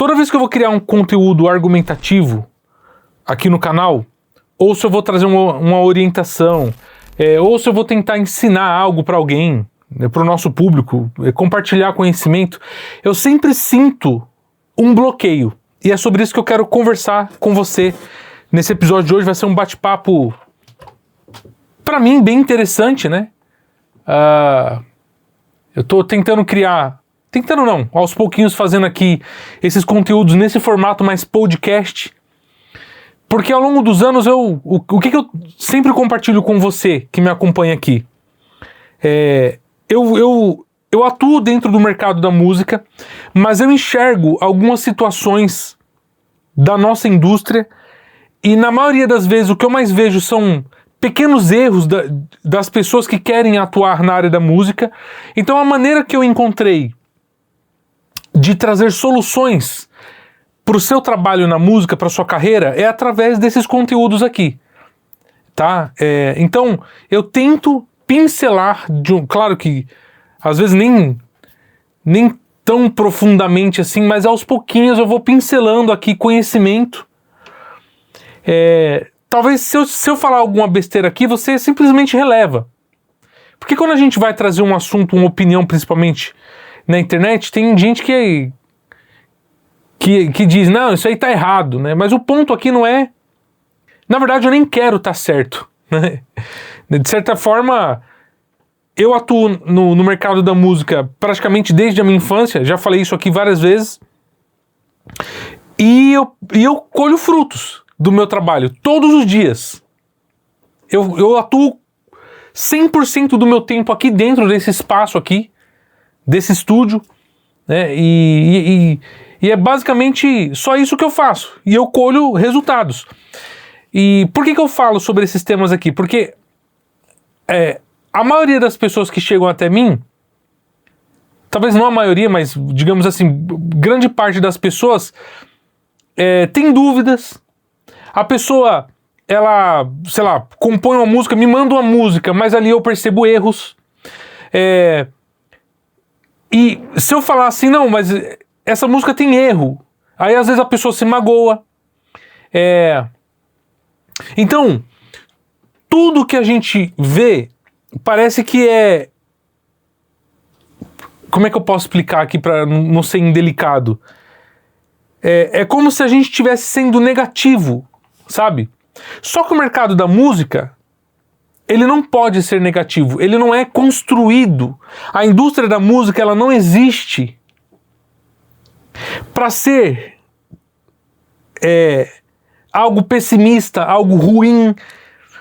toda vez que eu vou criar um conteúdo argumentativo aqui no canal, ou se eu vou trazer uma orientação, ou se eu vou tentar ensinar algo para alguém, para o nosso público, compartilhar conhecimento, eu sempre sinto um bloqueio. E é sobre isso que eu quero conversar com você nesse episódio de hoje. Vai ser um bate-papo, para mim, bem interessante, né? Eu tô tentando criar... Tentando não, aos pouquinhos fazendo aqui esses conteúdos nesse formato mais podcast. Porque ao longo dos anos, o que eu sempre compartilho com você que me acompanha aqui? Eu atuo dentro do mercado da música, mas eu enxergo algumas situações da nossa indústria e na maioria das vezes o que eu mais vejo são pequenos erros das pessoas que querem atuar na área da música. Então a maneira que eu encontrei de trazer soluções para o seu trabalho na música, para a sua carreira, é através desses conteúdos aqui, tá? Então eu tento pincelar, claro que às vezes nem tão profundamente assim, mas aos pouquinhos eu vou pincelando aqui conhecimento. Talvez se eu falar alguma besteira aqui, você simplesmente releva. Porque quando a gente vai trazer um assunto, uma opinião, principalmente na internet, tem gente que diz, não, isso aí tá errado, né? Mas o ponto aqui não é... Na verdade, eu nem quero tá certo, né? De certa forma, eu atuo no mercado da música praticamente desde a minha infância, já falei isso aqui várias vezes, e eu colho frutos do meu trabalho todos os dias. Eu atuo 100% do meu tempo aqui dentro desse espaço aqui, desse estúdio, né? E é basicamente só isso que eu faço. E eu colho resultados. E por que eu falo sobre esses temas aqui? Porque a maioria das pessoas que chegam até mim, talvez não a maioria, mas digamos assim, grande parte das pessoas tem dúvidas. A pessoa, ela, sei lá, compõe uma música, me manda uma música, mas ali eu percebo erros. E se eu falar assim, não, mas essa música tem erro, aí às vezes a pessoa se magoa. Então, tudo que a gente vê parece que como é que eu posso explicar aqui para não ser indelicado? É como se a gente estivesse sendo negativo, sabe? Só que o mercado da música, ele não pode ser negativo, ele não é construído. A indústria da música, ela não existe para ser algo pessimista, algo ruim,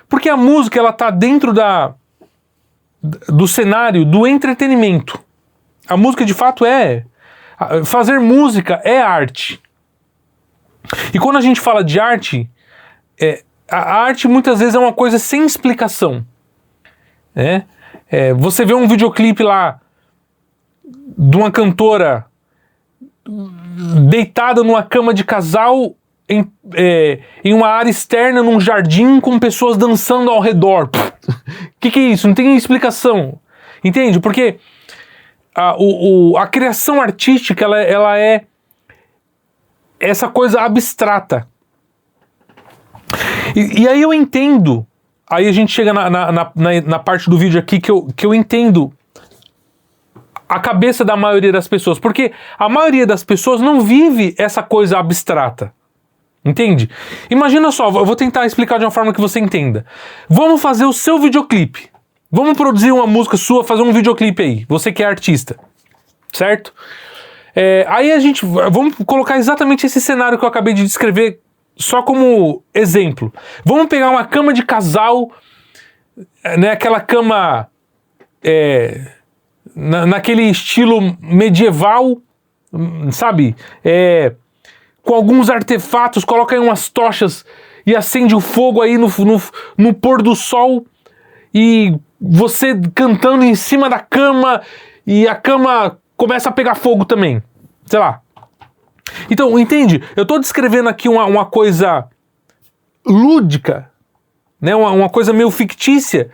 porque a música, ela tá dentro do cenário do entretenimento. A música de fato fazer música é arte. E quando a gente fala de arte, a arte muitas vezes é uma coisa sem explicação, né? Você vê um videoclipe lá de uma cantora deitada numa cama de casal em uma área externa, num jardim, com pessoas dançando ao redor. Que é isso? Não tem explicação. Entende? Porque a criação artística, ela é essa coisa abstrata. E aí eu entendo, aí a gente chega na parte do vídeo aqui que eu entendo a cabeça da maioria das pessoas, porque a maioria das pessoas não vive essa coisa abstrata, entende? Imagina só, eu vou tentar explicar de uma forma que você entenda. Vamos fazer o seu videoclipe, vamos produzir uma música sua, fazer um videoclipe aí, você que é artista, certo? Aí vamos colocar exatamente esse cenário que eu acabei de descrever só como exemplo. Vamos pegar uma cama de casal, né, aquela cama naquele estilo medieval, sabe? Com alguns artefatos, coloca aí umas tochas e acende o fogo aí no pôr do sol, e você cantando em cima da cama e a cama começa a pegar fogo também, sei lá. Então, entende? Eu tô descrevendo aqui uma coisa lúdica, né? Uma coisa meio fictícia.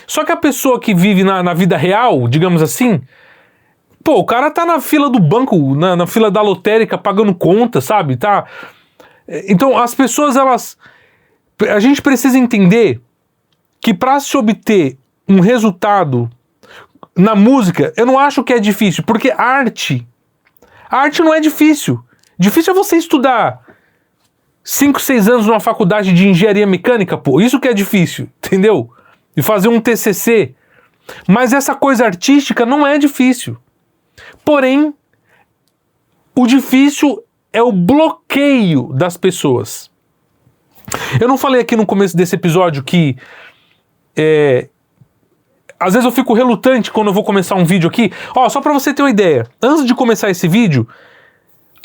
Só que a pessoa que vive na vida real, digamos assim, Pô, o cara tá na fila do banco, na fila da lotérica, pagando conta, sabe? Tá. Então, as pessoas, a gente precisa entender que para se obter um resultado na música, eu não acho que é difícil, porque a arte não é difícil. Difícil é você estudar 5, 6 anos numa faculdade de engenharia mecânica, pô. Isso que é difícil, entendeu? E fazer um TCC. Mas essa coisa artística não é difícil. Porém, o difícil é o bloqueio das pessoas. Eu não falei aqui no começo desse episódio que às vezes eu fico relutante quando eu vou começar um vídeo aqui. Ó, só pra você ter uma ideia. Antes de começar esse vídeo,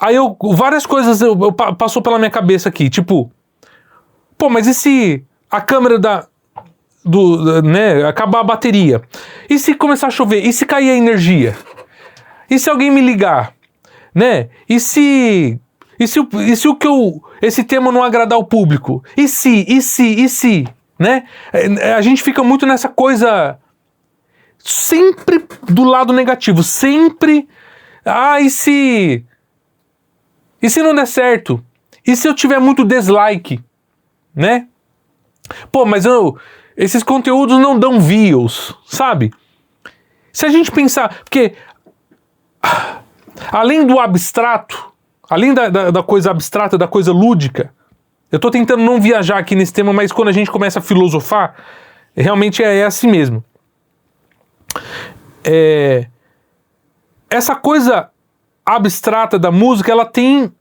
aí várias coisas passou pela minha cabeça aqui. Tipo, pô, mas e se a câmera né, acabar a bateria? E se começar a chover? E se cair a energia? E se alguém me ligar? Né? E se esse tema não agradar o público? E se? Né? A gente fica muito nessa coisa sempre do lado negativo, sempre, e se não der certo? E se eu tiver muito dislike? Né? Pô, mas esses conteúdos não dão views, sabe? Se a gente pensar, porque além do abstrato, além da coisa abstrata, da coisa lúdica, eu tô tentando não viajar aqui nesse tema, mas quando a gente começa a filosofar, realmente é assim mesmo. Essa coisa abstrata da música, ela tem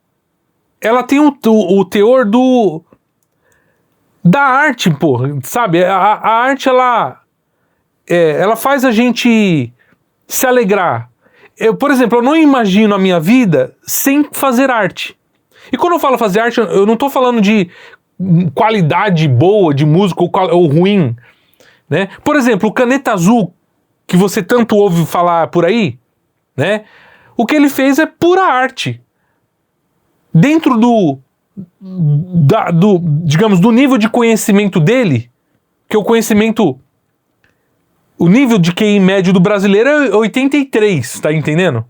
o teor da arte, porra, sabe? A arte, ela faz a gente se alegrar. Por exemplo, eu não imagino a minha vida sem fazer arte. E quando eu falo fazer arte, eu não tô falando de qualidade boa de música ou ruim, né? Por exemplo, o Caneta Azul, que você tanto ouve falar por aí, né? O que ele fez é pura arte. Dentro digamos, do nível de conhecimento dele, que o conhecimento, o nível de QI médio do brasileiro é 83, tá entendendo?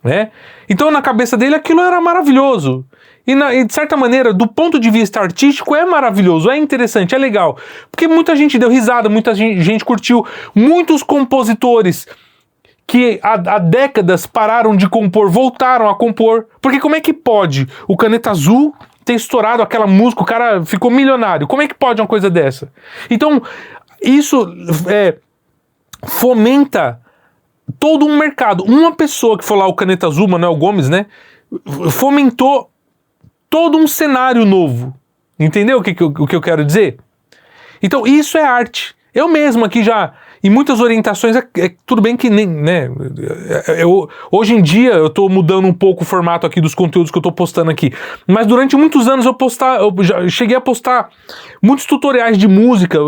Né? Então na cabeça dele aquilo era maravilhoso. E de certa maneira, do ponto de vista artístico, é maravilhoso, é interessante, é legal. Porque muita gente deu risada, muita gente curtiu. Muitos compositores que há décadas pararam de compor, voltaram a compor. Porque como é que pode o Caneta Azul ter estourado aquela música, o cara ficou milionário? Como é que pode uma coisa dessa? Então, isso fomenta todo um mercado. Uma pessoa que foi lá, o Caneta Azul, Manuel Gomes, né? Fomentou todo um cenário novo. Entendeu o que eu quero dizer? Então, isso é arte. Eu mesmo aqui já, em muitas orientações, tudo bem que nem, né? Hoje em dia eu tô mudando um pouco o formato aqui dos conteúdos que eu tô postando aqui. Mas durante muitos anos eu já cheguei a postar muitos tutoriais de música,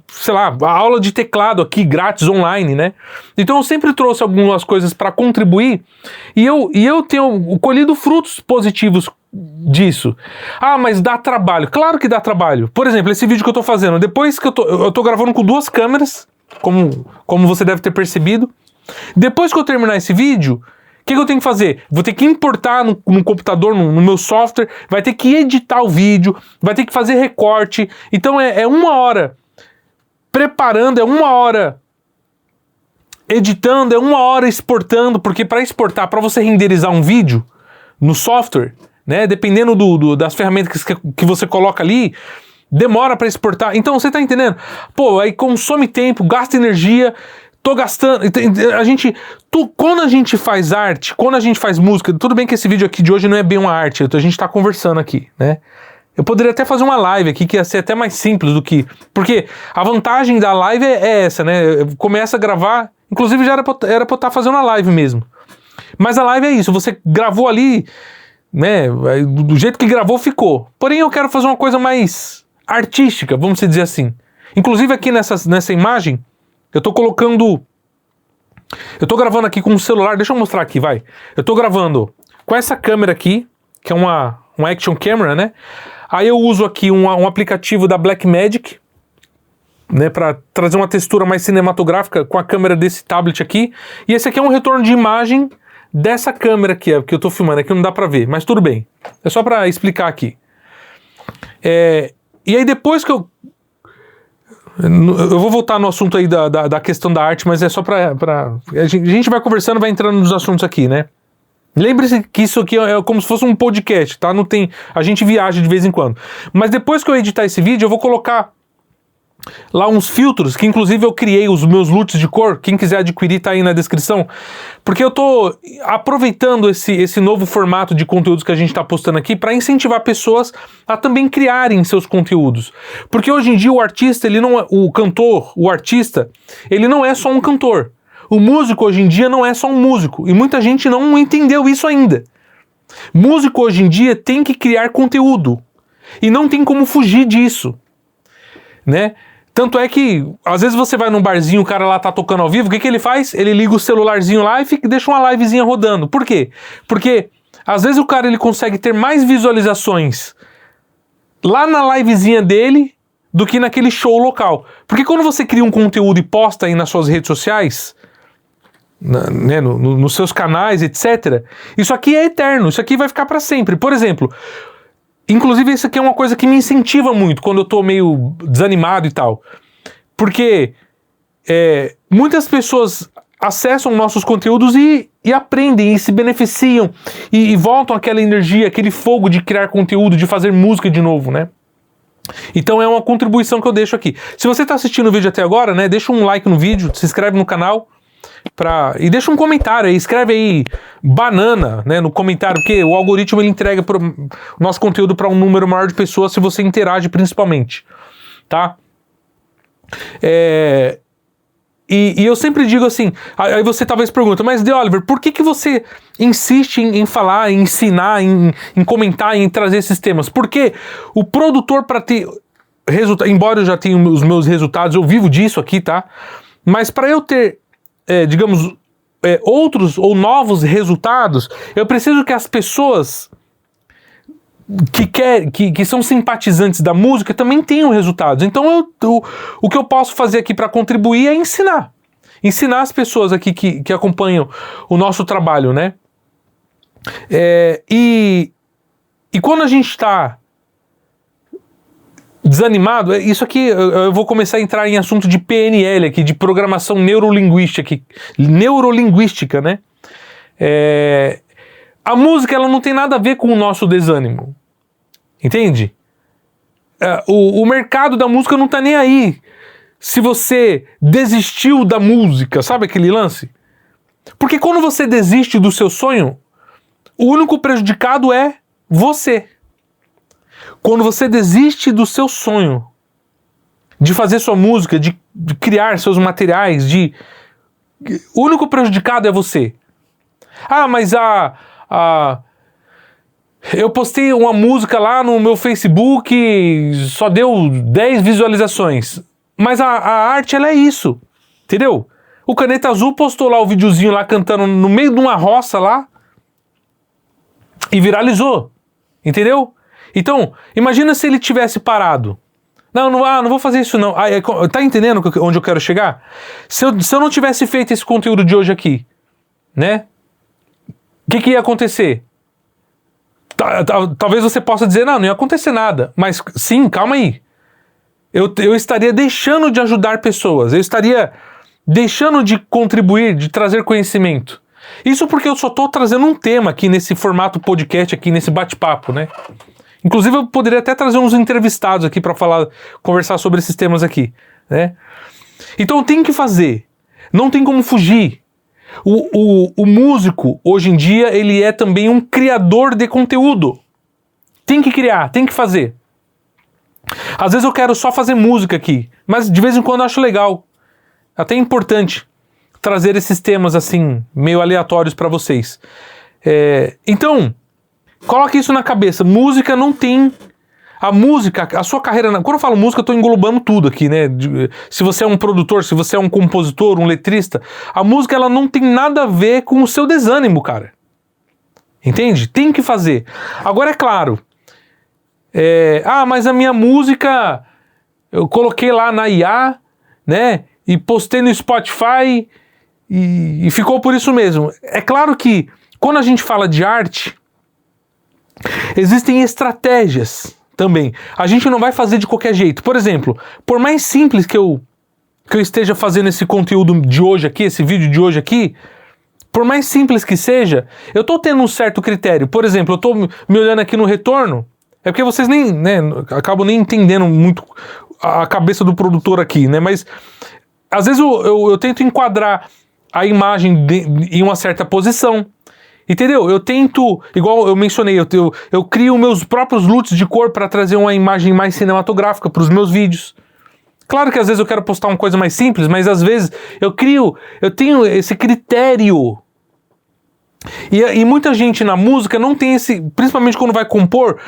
sei lá, a aula de teclado aqui, grátis, online, né? Então eu sempre trouxe algumas coisas para contribuir e eu tenho colhido frutos positivos disso. Mas dá trabalho. Claro que dá trabalho. Por exemplo, esse vídeo que eu tô fazendo, depois que eu tô gravando com 2 câmeras, como você deve ter percebido. Depois que eu terminar esse vídeo, o que eu tenho que fazer? Vou ter que importar no computador, no meu software, vai ter que editar o vídeo, vai ter que fazer recorte. Então é 1 hora preparando, é 1 hora editando, é 1 hora exportando, porque para exportar, para você renderizar um vídeo no software, né, dependendo das ferramentas que você coloca ali, demora para exportar. Então você tá entendendo? Pô, aí consome tempo, gasta energia, tô gastando. Quando a gente faz arte, quando a gente faz música, tudo bem que esse vídeo aqui de hoje não é bem uma arte, a gente tá conversando aqui, né? Eu poderia até fazer uma live aqui que ia ser até mais simples do que... Porque a vantagem da live é essa, né? Começa a gravar, inclusive já era pra eu estar fazendo uma live mesmo. Mas a live é isso, você gravou ali, né? Do jeito que gravou, ficou. Porém, eu quero fazer uma coisa mais artística, vamos dizer assim. Inclusive aqui nessa imagem, eu tô colocando... Eu tô gravando aqui com um celular, deixa eu mostrar aqui, vai. Eu tô gravando com essa câmera aqui, que é uma action camera, né? Aí eu uso aqui um aplicativo da Blackmagic, né, para trazer uma textura mais cinematográfica com a câmera desse tablet aqui. E esse aqui é um retorno de imagem dessa câmera aqui, que eu tô filmando aqui, não dá para ver, mas tudo bem. É só para explicar aqui. E aí depois que eu vou voltar no assunto aí da questão da arte, mas é só pra a gente vai conversando, vai entrando nos assuntos aqui, né? Lembre-se que isso aqui é como se fosse um podcast, tá? Não tem, a gente viaja de vez em quando. Mas depois que eu editar esse vídeo, eu vou colocar lá uns filtros, que inclusive eu criei os meus LUTs de cor. Quem quiser adquirir tá aí na descrição. Porque eu tô aproveitando esse novo formato de conteúdos que a gente tá postando aqui para incentivar pessoas a também criarem seus conteúdos. Porque hoje em dia o artista, ele não é, o cantor, o artista, ele não é só um cantor. O músico hoje em dia não é só um músico. E muita gente não entendeu isso ainda. Músico hoje em dia tem que criar conteúdo. E não tem como fugir disso. Né? Tanto é que, às vezes você vai num barzinho, o cara lá tá tocando ao vivo, o que ele faz? Ele liga o celularzinho lá e deixa uma livezinha rodando. Por quê? Porque, às vezes o cara ele consegue ter mais visualizações lá na livezinha dele do que naquele show local. Porque quando você cria um conteúdo e posta aí nas suas redes sociais, né, nos seus canais, etc., isso aqui é eterno, isso aqui vai ficar para sempre. Por exemplo, inclusive isso aqui é uma coisa que me incentiva muito quando eu tô meio desanimado e tal. Porque muitas pessoas acessam nossos conteúdos e aprendem e se beneficiam e voltam aquela energia, aquele fogo de criar conteúdo, de fazer música de novo, né? Então é uma contribuição que eu deixo aqui. Se você está assistindo o vídeo até agora, né, deixa um like no vídeo, se inscreve no canal e deixa um comentário aí, escreve aí banana, né, no comentário, porque o algoritmo ele entrega o nosso conteúdo para um número maior de pessoas se você interage principalmente, tá? E eu sempre digo assim, aí você talvez pergunta, mas De Oliver, por que você insiste em falar, em ensinar, em comentar, em trazer esses temas? Porque o produtor, para ter resultado, embora eu já tenha os meus resultados, eu vivo disso aqui, tá? Mas para eu ter, digamos, outros ou novos resultados, eu preciso que as pessoas que são simpatizantes da música também tenham resultados. Então o que eu posso fazer aqui para contribuir é ensinar as pessoas aqui que acompanham o nosso trabalho, né? E quando a gente está desanimado, isso aqui eu vou começar a entrar em assunto de PNL aqui, de programação neurolinguística, né? A música ela não tem nada a ver com o nosso desânimo. Entende? O mercado da música não tá nem aí se você desistiu da música, sabe aquele lance? Porque quando você desiste do seu sonho, o único prejudicado é você. Quando você desiste do seu sonho de fazer sua música, de criar seus materiais, o único prejudicado é você. Ah, mas eu postei uma música lá no meu Facebook, só deu 10 visualizações. Mas a arte, ela é isso, entendeu? O Caneta Azul postou lá o videozinho lá cantando no meio de uma roça lá e viralizou, entendeu? Então, imagina se ele tivesse parado. Não vou fazer isso não. Tá entendendo onde eu quero chegar? Se eu não tivesse feito esse conteúdo de hoje aqui, né? O que ia acontecer? Talvez você possa dizer, não ia acontecer nada. Mas sim, calma aí. Eu estaria deixando de ajudar pessoas. Eu estaria deixando de contribuir, de trazer conhecimento. Isso porque eu só estou trazendo um tema aqui nesse formato podcast, aqui nesse bate-papo, né? Inclusive eu poderia até trazer uns entrevistados aqui para conversar sobre esses temas aqui, né? Então tem que fazer. Não tem como fugir. O músico, hoje em dia, ele é também um criador de conteúdo. Tem que criar, tem que fazer. Às vezes eu quero só fazer música aqui, mas de vez em quando eu acho legal. Até importante trazer esses temas assim, meio aleatórios para vocês. Então, coloque isso na cabeça. Música não tem... A música, a sua carreira... Quando eu falo música, eu estou englobando tudo aqui, né? Se você é um produtor, se você é um compositor, um letrista, a música ela não tem nada a ver com o seu desânimo, cara. Entende? Tem que fazer. Agora, é claro... mas a minha música... eu coloquei lá na IA, né? E postei no Spotify e ficou por isso mesmo. É claro que quando a gente fala de arte, existem estratégias também. A gente não vai fazer de qualquer jeito. Por exemplo, por mais simples que eu esteja fazendo esse conteúdo de hoje aqui, esse vídeo de hoje aqui, por mais simples que seja, eu tô tendo um certo critério. Por exemplo, eu tô me olhando aqui no retorno, é porque vocês nem, né, acabam nem entendendo muito a cabeça do produtor aqui, né, mas às vezes eu tento enquadrar a imagem em uma certa posição, entendeu? Eu tento, igual eu mencionei, eu crio meus próprios LUTs de cor para trazer uma imagem mais cinematográfica para os meus vídeos. Claro que às vezes eu quero postar uma coisa mais simples, mas às vezes eu tenho esse critério. E muita gente na música não tem esse, principalmente quando vai compor,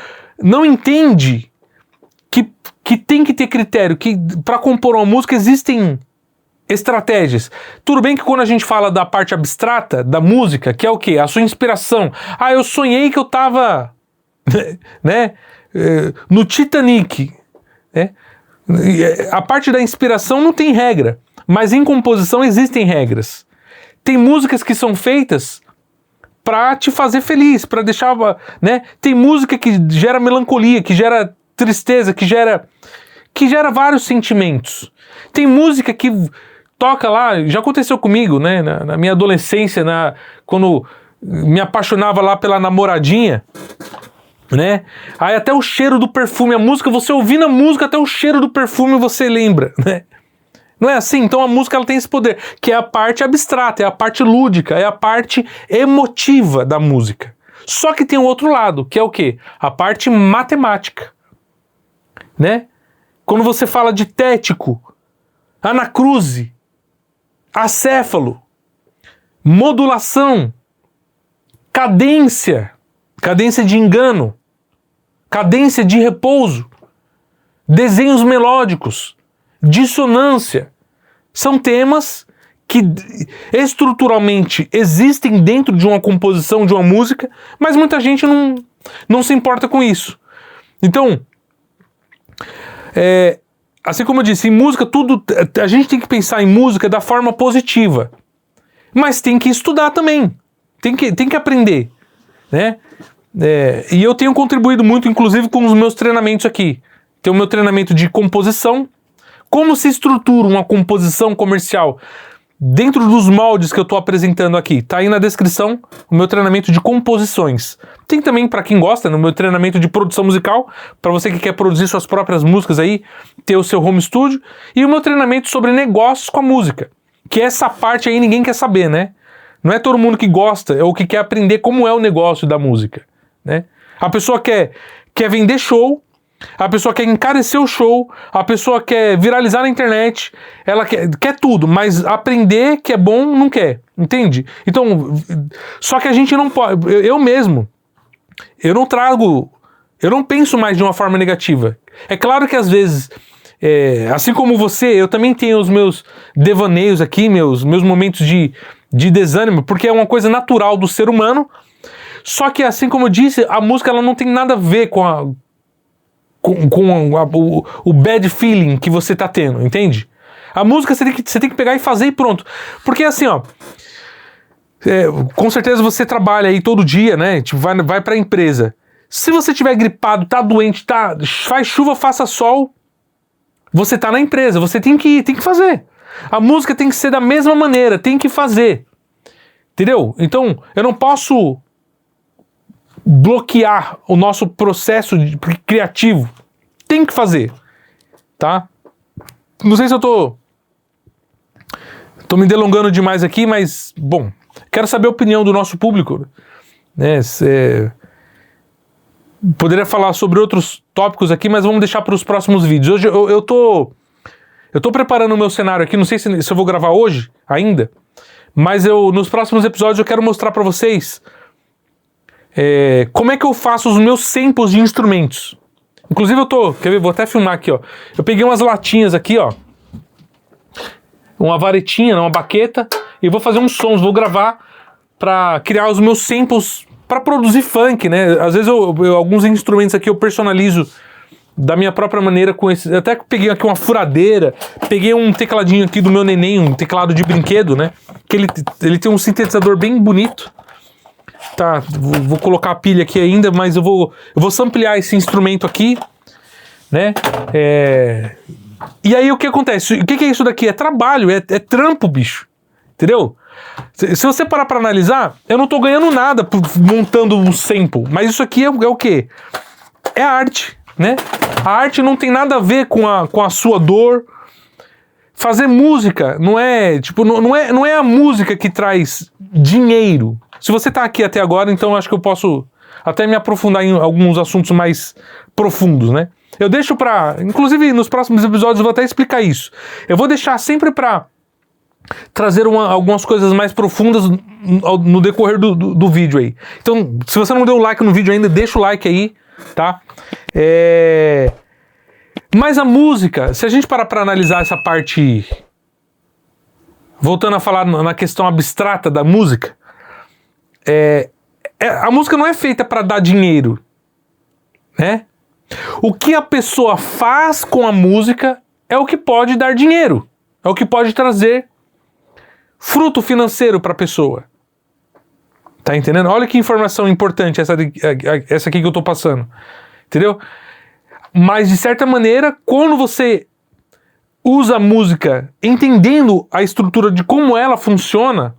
não entende que tem que ter critério, que para compor uma música existem estratégias. Tudo bem que quando a gente fala da parte abstrata da música, que é o quê? A sua inspiração. Ah, eu sonhei que eu tava né, no Titanic, né? A parte da inspiração não tem regra, mas em composição existem regras. Tem músicas que são feitas para te fazer feliz, para deixar, né? Tem música que gera melancolia, que gera tristeza, que gera vários sentimentos. Tem música que toca lá, já aconteceu comigo, né? Na minha adolescência, quando me apaixonava lá pela namoradinha, né? Aí até o cheiro do perfume, a música, você ouvindo a música, até o cheiro do perfume você lembra, né? Não é assim? Então a música ela tem esse poder, que é a parte abstrata, é a parte lúdica, é a parte emotiva da música. Só que tem o outro lado, que é o quê? A parte matemática, né? Quando você fala de tético, anacruse, acéfalo, modulação, cadência de engano, cadência de repouso, desenhos melódicos, dissonância, são temas que estruturalmente existem dentro de uma composição de uma música, mas muita gente não se importa com isso. Então, assim como eu disse, em música a gente tem que pensar em música da forma positiva, mas tem que estudar também, tem que aprender, né? E eu tenho contribuído muito, inclusive, com os meus treinamentos aqui. Tem o meu treinamento de composição, como se estrutura uma composição comercial dentro dos moldes que eu estou apresentando aqui. Tá aí na descrição o meu treinamento de composições. Tem também, para quem gosta, no meu treinamento de produção musical, para você que quer produzir suas próprias músicas aí, ter o seu home studio, e o meu treinamento sobre negócios com a música, que essa parte aí ninguém quer saber, né? Não é todo mundo que gosta ou que quer aprender como é o negócio da música, né? A pessoa quer vender show, a pessoa quer encarecer o show, a pessoa quer viralizar na internet, ela quer tudo, mas aprender que é bom não quer, entende? Então, só que a gente não pode, eu mesmo, eu não penso mais de uma forma negativa. É claro que às vezes, assim como você, eu também tenho os meus devaneios aqui, meus momentos de desânimo, porque é uma coisa natural do ser humano. Só que, assim como eu disse, a música ela não tem nada a ver com o bad feeling que você tá tendo, entende? A música você tem que pegar e fazer e pronto. Porque assim, ó, com certeza você trabalha aí todo dia, né? Tipo, vai pra empresa. Se você tiver gripado, tá doente, faz chuva, faça sol, você tá na empresa, você tem que ir, tem que fazer. A música tem que ser da mesma maneira, tem que fazer. Entendeu? Então, eu não posso bloquear o nosso processo criativo. Tem que fazer, tá? Não sei se eu tô me delongando demais aqui, mas, bom, quero saber a opinião do nosso público, né? Poderia falar sobre outros tópicos aqui, mas vamos deixar para os próximos vídeos. Hoje eu tô preparando o meu cenário aqui, não sei se eu vou gravar hoje ainda, mas nos próximos episódios eu quero mostrar para vocês como é que eu faço os meus samples de instrumentos. Inclusive quer ver, vou até filmar aqui, ó. Eu peguei umas latinhas aqui, ó, uma varetinha, uma baqueta, e vou fazer uns sons, vou gravar para criar os meus samples para produzir funk, né? Às vezes alguns instrumentos aqui eu personalizo da minha própria maneira com esse... Até peguei aqui uma furadeira, peguei um tecladinho aqui do meu neném, um teclado de brinquedo, né? Que ele tem um sintetizador bem bonito. Tá, vou colocar a pilha aqui ainda, mas eu vou samplear esse instrumento aqui, né? E aí o que acontece? O que é isso daqui? É trabalho, é trampo, bicho. Entendeu? Se você parar pra analisar, eu não tô ganhando nada montando um sample, mas isso aqui é o quê? É arte, né? A arte não tem nada a ver com a sua dor. Fazer música não é, tipo, não é a música que traz dinheiro. Se você tá aqui até agora, então acho que eu posso até me aprofundar em alguns assuntos mais profundos, né? Eu deixo pra... Inclusive, nos próximos episódios eu vou até explicar isso. Eu vou deixar sempre pra trazer algumas coisas mais profundas no decorrer do vídeo aí. Então, se você não deu like no vídeo ainda, deixa o like aí, tá? Mas a música, se a gente parar pra analisar essa parte... Voltando a falar na questão abstrata da música, a música não é feita para dar dinheiro, né? O que a pessoa faz com a música é o que pode dar dinheiro, é o que pode trazer fruto financeiro para a pessoa. Tá entendendo? Olha que informação importante essa aqui que eu tô passando, entendeu? Mas de certa maneira, quando você usa a música entendendo a estrutura de como ela funciona,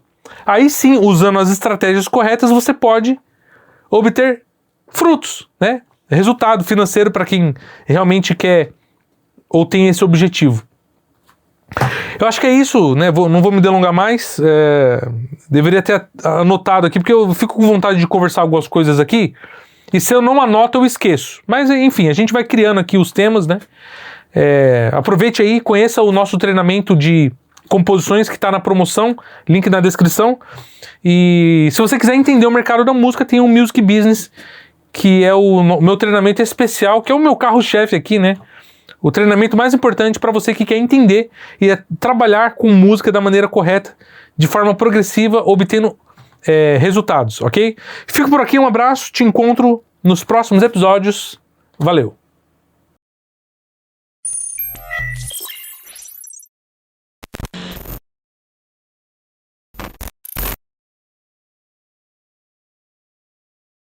aí sim, usando as estratégias corretas, você pode obter frutos, né? Resultado financeiro para quem realmente quer ou tem esse objetivo. Eu acho que é isso, né? Não vou me delongar mais. Deveria ter anotado aqui, porque eu fico com vontade de conversar algumas coisas aqui, e se eu não anoto, eu esqueço. Mas, enfim, a gente vai criando aqui os temas, né? Aproveite aí, conheça o nosso treinamento de composições que está na promoção, link na descrição. E se você quiser entender o mercado da música, tem o Music Business, que é o meu treinamento especial, que é o meu carro-chefe aqui, né? O treinamento mais importante para você que quer entender e trabalhar com música da maneira correta, de forma progressiva, obtendo resultados, ok? Fico por aqui, um abraço, te encontro nos próximos episódios. Valeu!